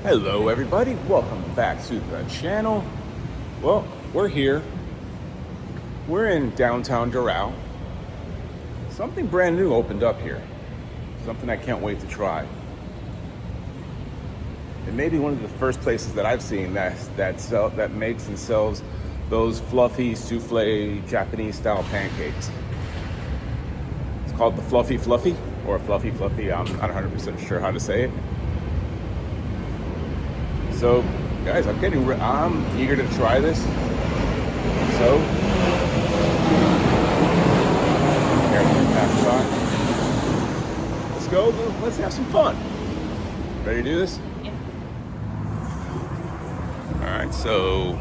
Hello everybody, welcome back to the channel. Well, we're here. We're in downtown Doral. Something brand new opened up here. Something I can't wait to try. It may be one of the first places that I've seen that makes and sells those fluffy souffle Japanese style pancakes. It's called the Fluffy Fluffy or Fluffy Fluffy. I'm not 100% sure how to say it. So, guys, I'm eager to try this. So, here, I'm gonna pass it on. Let's go. Let's have some fun. Ready to do this? Yeah. All right. So,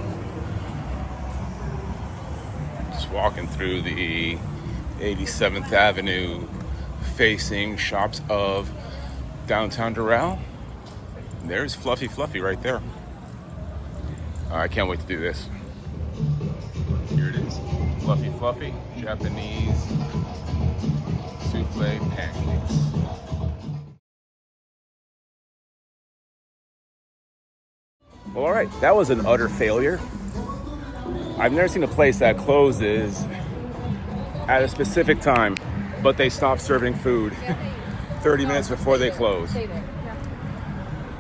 just walking through the 87th Avenue facing shops of downtown Doral. There's Fluffy Fluffy right there. I can't wait to do this. Here it is. Fluffy Fluffy, Japanese souffle pancakes. Well, all right, that was an utter failure. I've never seen a place that closes at a specific time, but they stop serving food 30 minutes before they close.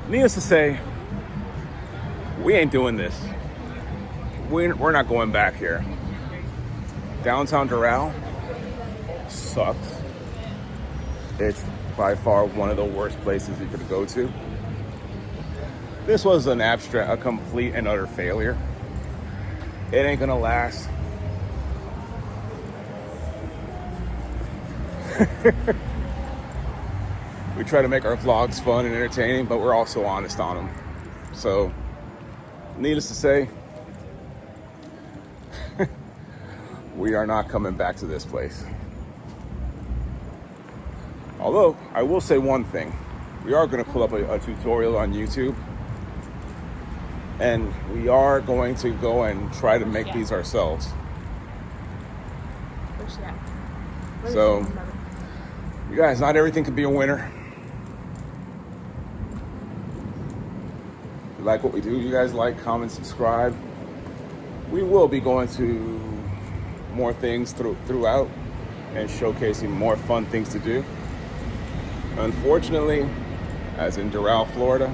Needless to say, we ain't doing this. We're not going back here. Downtown Doral sucks. It's by far one of the worst places you could go to. This was a complete and utter failure. It ain't gonna last. We try to make our vlogs fun and entertaining, but we're also honest on them. So, needless to say, we are not coming back to this place. Although, I will say one thing. We are going to pull up a tutorial on YouTube. And we are going to go and try to make these ourselves. So, you guys, not everything can be a winner. If you like what we do, you guys like, comment, subscribe. We will be going to more things throughout and showcasing more fun things to do. Unfortunately, as in Doral, Florida,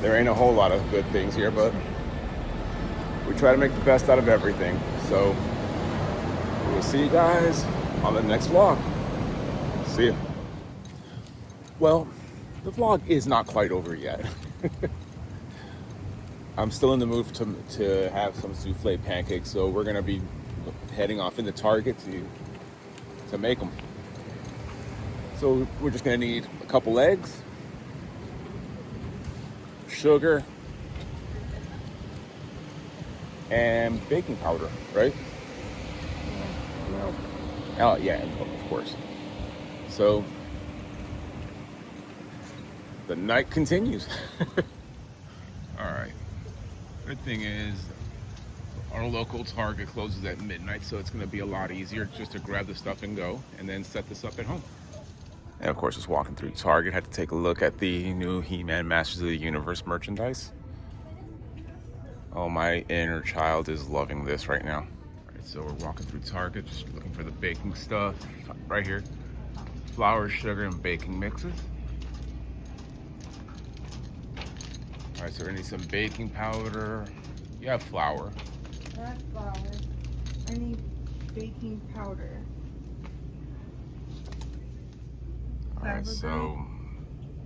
there ain't a whole lot of good things here, but we try to make the best out of everything. So, we'll see you guys on the next vlog. See ya. Well, the vlog is not quite over yet. I'm still in the mood to have some souffle pancakes, so we're gonna be heading off into Target to make them. So we're just gonna need a couple eggs, sugar, and baking powder, right? Oh yeah, of course. So the night continues. All right. Good thing is our local Target closes at midnight, so it's going to be a lot easier just to grab the stuff and go, and then set this up at home. And of course, just walking through Target, had to take a look at the new He-Man Masters of the Universe merchandise. Oh, my inner child is loving this right now. All right, so we're walking through Target, just looking for the baking stuff. Right here, flour, sugar, and baking mixes. All right, so we're gonna need some baking powder. You have flour. I have flour. I need baking powder. All right, so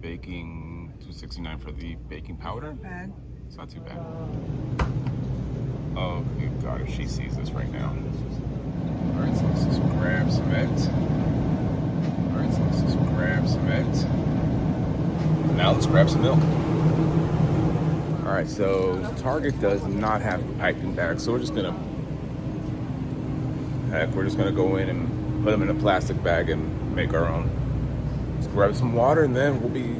baking $2.69 for the baking powder. Not bad. It's not too bad. Oh, good God, if she sees this right now. All right, so let's just grab some eggs. All right, so let's just grab some eggs. Now let's grab some milk. All right, so Target does not have the piping bag, so we're just gonna go in and put them in a plastic bag and make our own. Let's grab some water, and then we'll be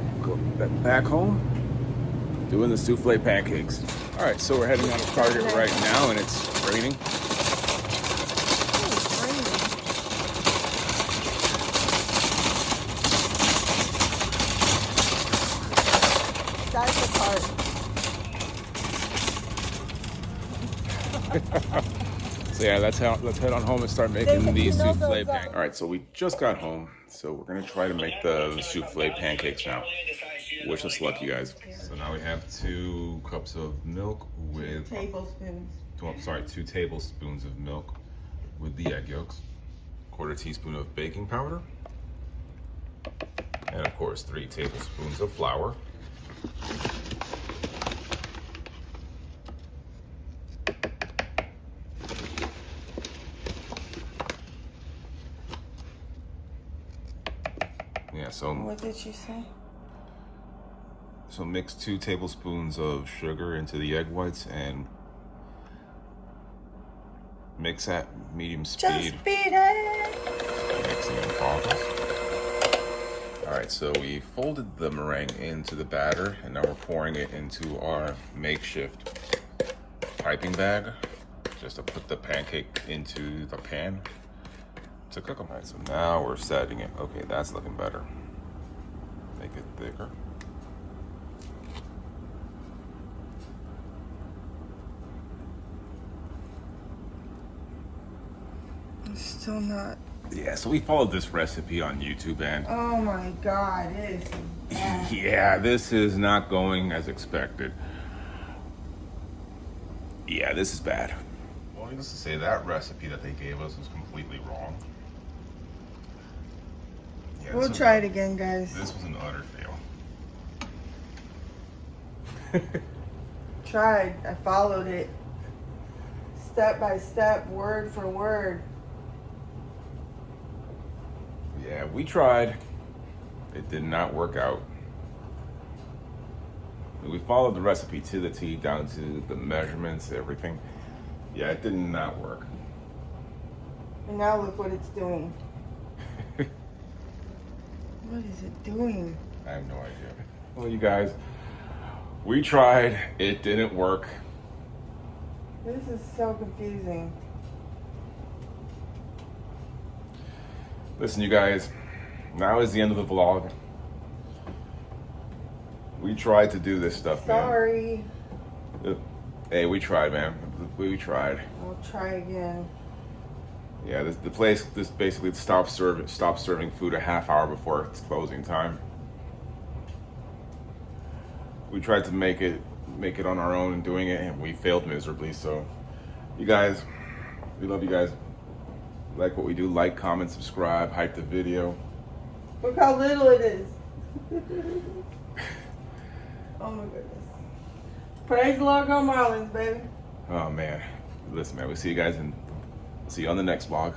back home doing the souffle pancakes. All right, so we're heading out of Target right now, and it's raining. guys apart. So yeah, let's head on home and start making They- these you know souffle those, pancakes. All right, so we just got home, so we're gonna try to make the souffle pancakes now. Wish us luck, you guys. So now we have 2 cups of milk with tablespoons. 2 tablespoons of milk with the egg yolks, 1/4 teaspoon of baking powder, and of course 3 tablespoons of flour. Yeah, so What did she say? So mix 2 tablespoons of sugar into the egg whites and mix at medium speed. Just beat it. Mixing in progress. All right, so we folded the meringue into the batter, and now we're pouring it into our makeshift piping bag, just to put the pancake into the pan to cook them. All right, so now we're setting it. Okay, that's looking better. Make it thicker. It's still not. Yeah, so we followed this recipe on YouTube, and Oh my God, it is bad. yeah, this is not going as expected. Yeah, this is bad. Well, needless to say, that recipe that they gave us was completely wrong. Yeah, We'll try it again, guys. This was an utter fail. Tried. I followed it. Step by step, word for word. Yeah, we tried. It did not work out. We followed the recipe to the T, down to the measurements, everything. Yeah, it did not work. And now look what it's doing. What is it doing? I have no idea. Well, you guys, we tried. It didn't work. This is so confusing. Listen, you guys, now is the end of the vlog. We tried to do this stuff, Sorry. man. Hey, we tried, man. We tried. I'll try again. Yeah, the place basically stopped serving food a half hour before its closing time. We tried to make it on our own and doing it, and we failed miserably. So, you guys, we love you guys. Like what we do, like, comment, subscribe, hype the video. Look how little it is. Oh my goodness. Praise the Lord, go Marlins, baby. Oh man, listen, man. We see you guys and see you on the next vlog.